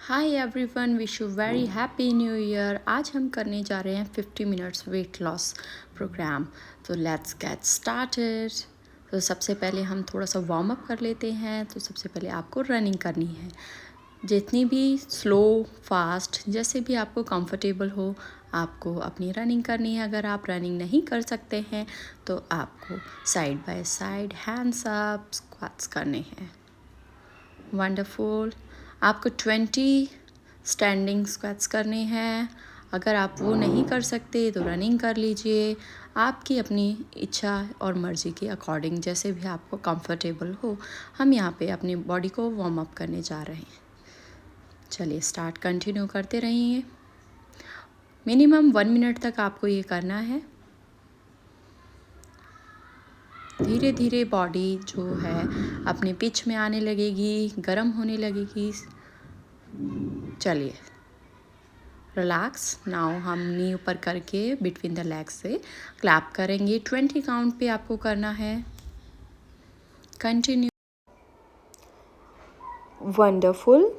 Hi everyone, wish you very happy new year. आज हम करने जा रहे हैं 50 मिनट्स वेट लॉस प्रोग्राम। तो लेट्स गेट स्टार्टेड। तो सबसे पहले हम थोड़ा सा वार्म अप कर लेते हैं। तो सबसे पहले आपको रनिंग करनी है, जितनी भी स्लो फास्ट जैसे भी आपको कंफर्टेबल हो आपको अपनी रनिंग करनी है। अगर आप रनिंग नहीं कर सकते हैं तो आपको side by side hands up squats करने हैं। वंडरफुल। आपको 20 स्टैंडिंग स्क्वाट्स करने हैं। अगर आप वो नहीं कर सकते तो रनिंग कर लीजिए, आपकी अपनी इच्छा और मर्ज़ी के अकॉर्डिंग जैसे भी आपको कंफर्टेबल हो। हम यहाँ पे अपनी बॉडी को वार्म अप करने जा रहे हैं। चलिए स्टार्ट कंटिन्यू करते रहिए। मिनिमम 1 मिनट तक आपको ये करना है। धीरे धीरे बॉडी जो है अपने पिच में आने लगेगी, गर्म होने लगेगी। चलिए रिलैक्स। नाउ हम नी ऊपर करके बिटवीन द लेग्स से क्लैप करेंगे। 20 काउंट पे आपको करना है। Continue. Wonderful.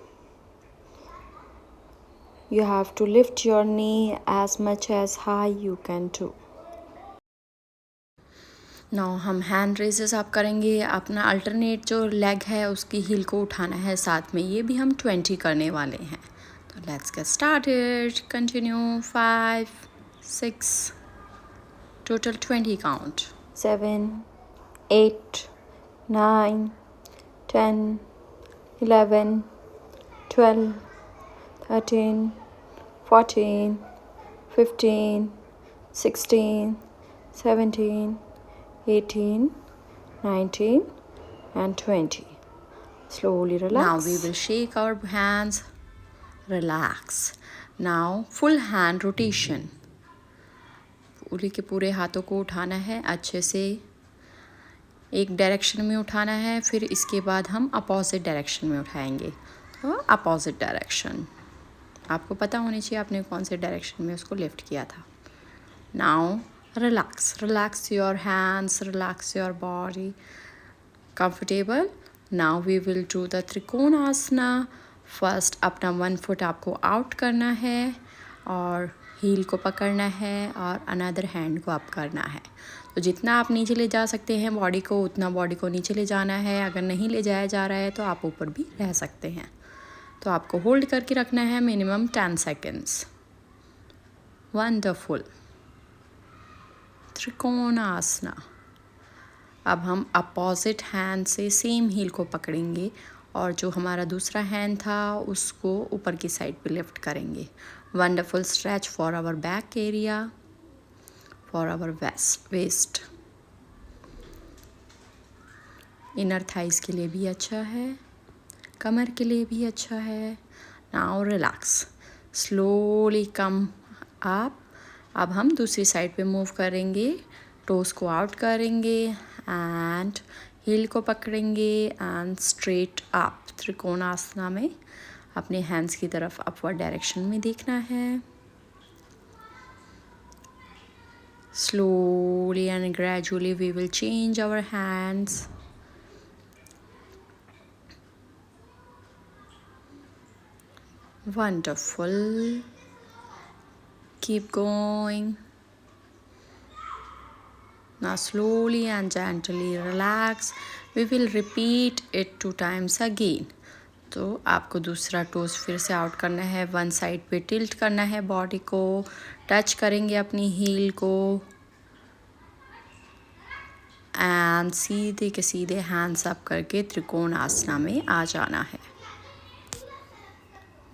You have to lift your knee as much as high you can do. Now हम हैंड रेजेस आप करेंगे। अपना अल्टरनेट जो लेग है उसकी हील को उठाना है साथ में। ये भी हम 20 करने वाले हैं। तो let's get started. Continue. 5 6 total 20 count. 7 8 9 10 11 12 13 14 15 16 17 18 19 and 20. Slowly relax. Now we will shake our hands. Relax. Now full hand rotation. पूरे के पूरे हाथों को उठाना है अच्छे से। एक डायरेक्शन में उठाना है, फिर इसके बाद हम अपोजिट डायरेक्शन में उठाएंगे। तो अपोजिट डायरेक्शन आपको पता होनी चाहिए आपने कौन से डायरेक्शन में उसको लिफ्ट किया था। Now relax your hands, relax your body. Comfortable. Now we will do the trikonasana. First अपना 1 फुट आपको आउट करना है और हील को पकड़ना है और अनदर हैंड को अप करना है। तो जितना आप नीचे ले जा सकते हैं बॉडी को उतना बॉडी को नीचे ले जाना है। अगर नहीं ले जाया जा रहा है तो आप ऊपर भी रह सकते हैं। तो आपको होल्ड करके रखना है मिनिमम 10 सेकेंड्स। वंडरफुल। त्रिकोणासना। अब हम अपोजिट हैंड से सेम हील को पकड़ेंगे और जो हमारा दूसरा हैंड था उसको ऊपर की साइड पे लिफ्ट करेंगे। Wonderful stretch for our back area, for our waist. Inner thighs के लिए भी अच्छा है, कमर के लिए भी अच्छा है। Now relax. Slowly come up. अब हम दूसरी साइड पे मूव करेंगे। टोस को आउट करेंगे एंड हील को पकड़ेंगे एंड स्ट्रेट अप। त्रिकोणासना में अपने हैंड्स की तरफ अपवर्ड डायरेक्शन में देखना है। Slowly and gradually we will change our hands. Wonderful. Keep going. Now slowly and gently relax. We will repeat it 2 times again. तो आपको दूसरा टोस फिर से आउट करना है। वन साइड पे टिल्ट करना है बॉडी को। टच करेंगे अपनी हील को एंड सीधे के सीधे हैंड्स अप करके त्रिकोणासना में आ जाना है।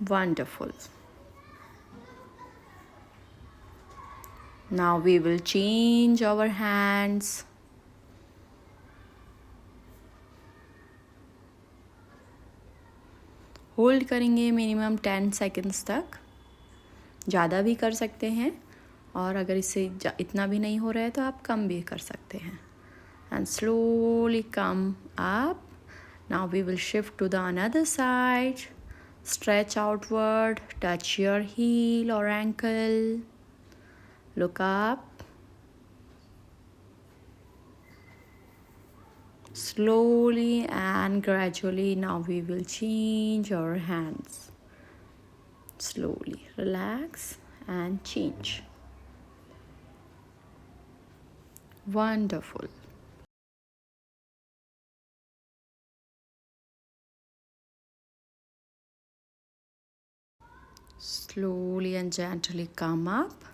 Wonderful. Now we will change our hands. Hold करेंगे मिनिमम 10 सेकेंड्स तक। ज़्यादा भी कर सकते हैं और अगर इससे इतना भी नहीं हो रहा है तो आप कम भी कर सकते हैं। And slowly come up. Now we will shift to the another side. Stretch outward, touch your heel और ankle, look up. Slowly and gradually now we will change our hands. Slowly relax and change. Wonderful. Slowly and gently come up.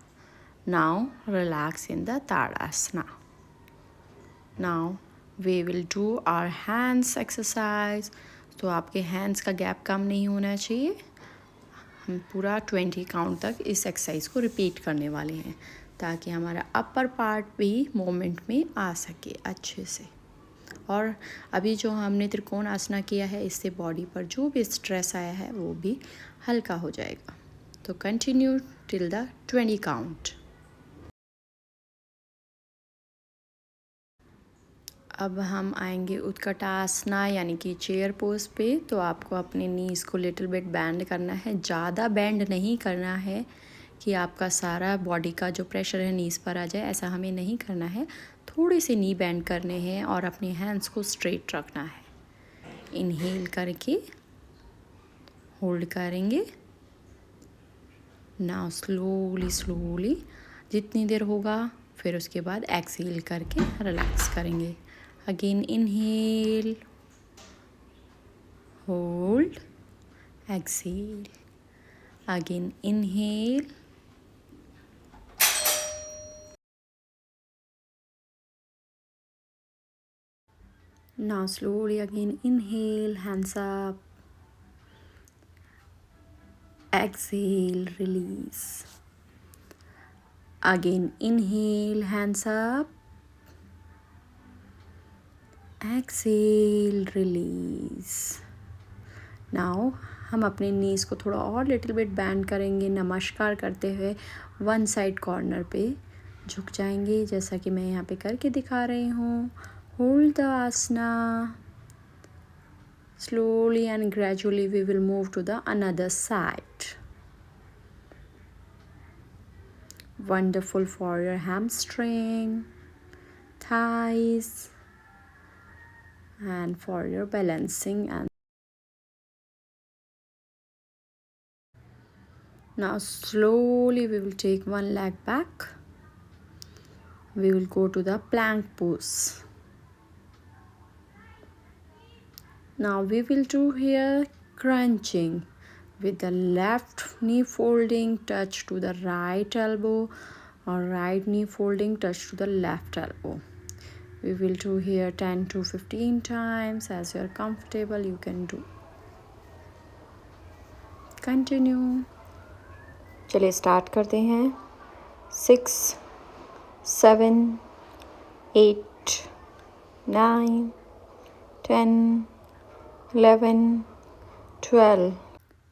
Now relax in the Tadasana. Now we will do our hands exercise. तो आपके hands का gap कम नहीं होना चाहिए. हम पूरा 20 count तक इस एक्सरसाइज को रिपीट करने वाले हैं ताकि हमारा अपर पार्ट भी मोमेंट में आ सके अच्छे से. और अभी जो हमने त्रिकोण आसना किया है इससे बॉडी पर जो भी स्ट्रेस आया है वो भी हल्का हो जाएगा. तो कंटिन्यू टिल द 20 काउंट. अब हम आएंगे उत्कटासना यानी कि चेयर पोज पे. तो आपको अपने नीज़ को लिटिल बिट बैंड करना है. ज़्यादा बैंड नहीं करना है कि आपका सारा बॉडी का जो प्रेशर है नीज़ पर आ जाए, ऐसा हमें नहीं करना है. थोड़े से नी बैंड करने हैं और अपने हैंड्स को स्ट्रेट रखना है. इनहेल करके होल्ड करेंगे. नाउ स्लोली स्लोली जितनी देर होगा, फिर उसके बाद एक्सहेल करके रिलैक्स करेंगे. Again inhale, hold, exhale. Again inhale, now slowly again inhale, hands up, exhale, release. Again inhale, hands up, exhale, release. Now हम अपने नीज़ को थोड़ा और लिटिल बिट बैंड करेंगे. नमस्कार करते हुए वन साइड कॉर्नर पे झुक जाएंगे जैसा कि मैं यहाँ पे करके दिखा रही हूँ. Hold the asana. Slowly and gradually we will move to the another side. Wonderful for your hamstring, thighs, and for your balancing. And now slowly we will take one leg back. We will go to the plank pose. Now we will do here crunching with the left knee folding touch to the right elbow or right knee folding touch to the left elbow. We will do here 10 to 15 times as you are comfortable you can do. Continue. चलिए start करते हैं. 6, 7, 8, 9, 10, 11, 12.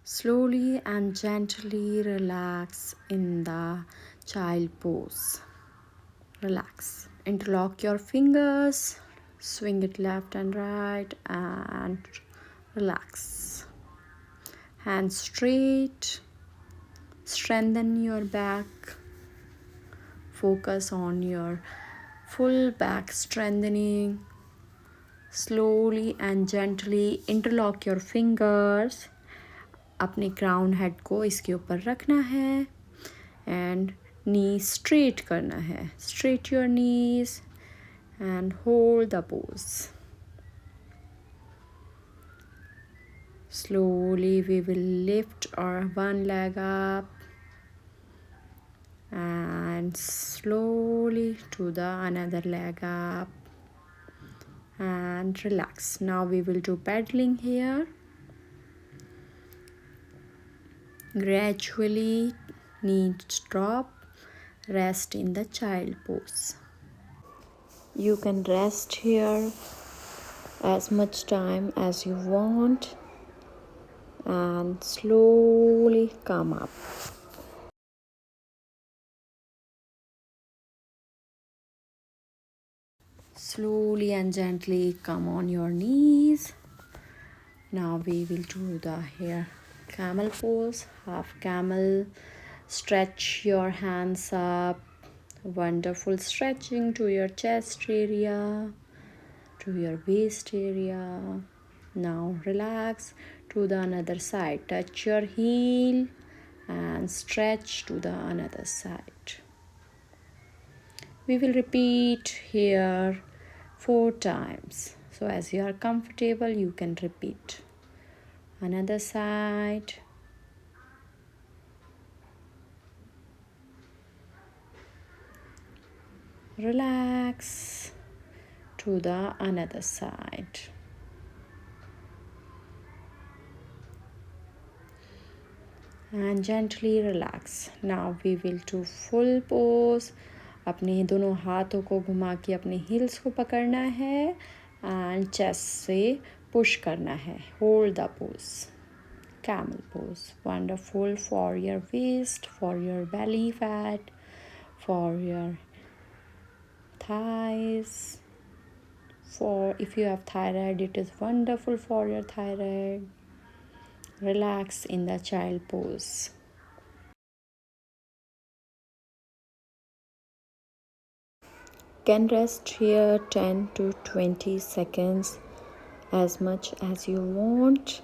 Slowly and gently relax in the child pose. Relax. Interlock your fingers. Swing it left and right and relax. Hands straight. Strengthen your back. Focus on your full back strengthening. Slowly and gently interlock your fingers. अपने crown head को इसके ऊपर रखना है and knee straight करना है. Straight your knees and hold the pose. Slowly we will lift our one leg up and slowly to the another leg up and relax. Now we will do pedaling here. Gradually knees drop. Rest in the child pose. You can rest here as much time as you want and slowly come up. Slowly and gently come on your knees. Now we will do the here camel pose, half camel. Stretch your hands up. Wonderful stretching to your chest area, to your waist area. Now relax to the another side. Touch your heel and stretch to the another side. We will repeat here 4 times. So as you are comfortable, you can repeat. Another side. Relax to the another side. And gently relax. Now we will do full pose. अपने दोनों हाथों को घुमा के अपने heels को पकड़ना है एंड चेस्ट से पुश करना है. Hold the pose. Camel pose. Wonderful for your waist, for your belly fat, for your thighs. For if you have thyroid, it is wonderful for your thyroid. Relax in the child pose. Can rest here 10 to 20 seconds, as much as you want.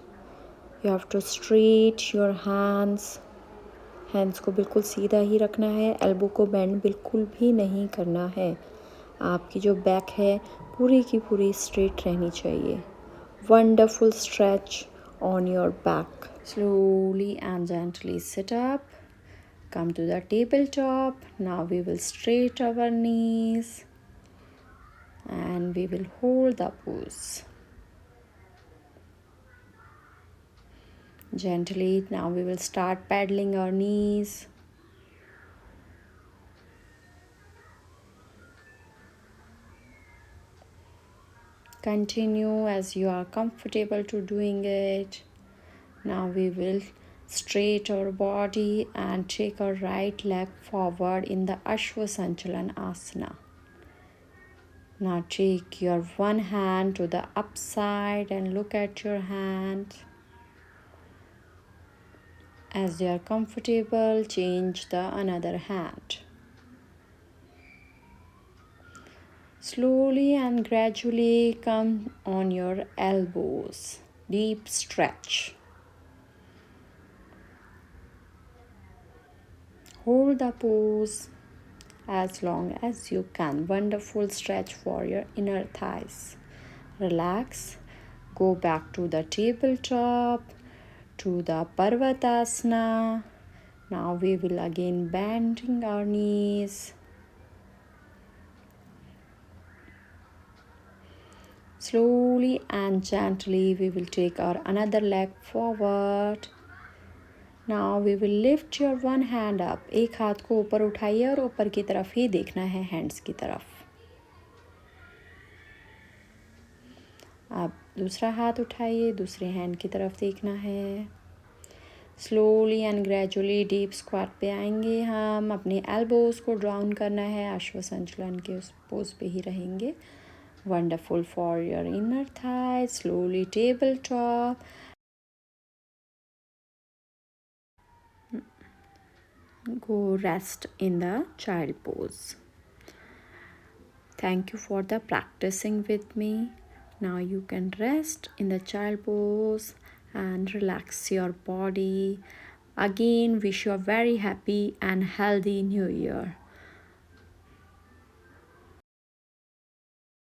You have to straight your hands. Hands को बिल्कुल सीधा ही रखना है. Elbow को bend बिल्कुल भी नहीं करना है. आपकी जो बैक है पूरी की पूरी स्ट्रेट रहनी चाहिए. Wonderful stretch on your back. Slowly and gently sit up. Come to the tabletop. Now we will straight our knees and we will hold the pose. Gently, now we will start paddling our knees. Continue as you are comfortable to doing it. Now we will straight our body and take our right leg forward in the Ashwa Sanchalan Asana. Now take your one hand to the upside and look at your hand. As you are comfortable, change the another hand. Slowly and gradually come on your elbows. Deep stretch. Hold the pose as long as you can. Wonderful stretch for your inner thighs. Relax. Go back to the tabletop, to the Parvatasana. Now we will again bending our knees. Slowly and gently we will take our another leg forward. Now we will lift your one hand up. एक हाथ को ऊपर उठाइए और ऊपर की तरफ ही देखना है हैंड्स की तरफ. अब दूसरा हाथ उठाइए, दूसरे हैंड की तरफ देखना है. Slowly and gradually deep squat पे आएंगे हम. अपने एल्बोज को डाउन करना है. अश्व संचलन के उस पोज पे ही रहेंगे. Wonderful for your inner thigh. Slowly table top. Go rest in the child pose. Thank you for the practicing with me. Now you can rest in the child pose and relax your body. Again, wish you a very happy and healthy new year.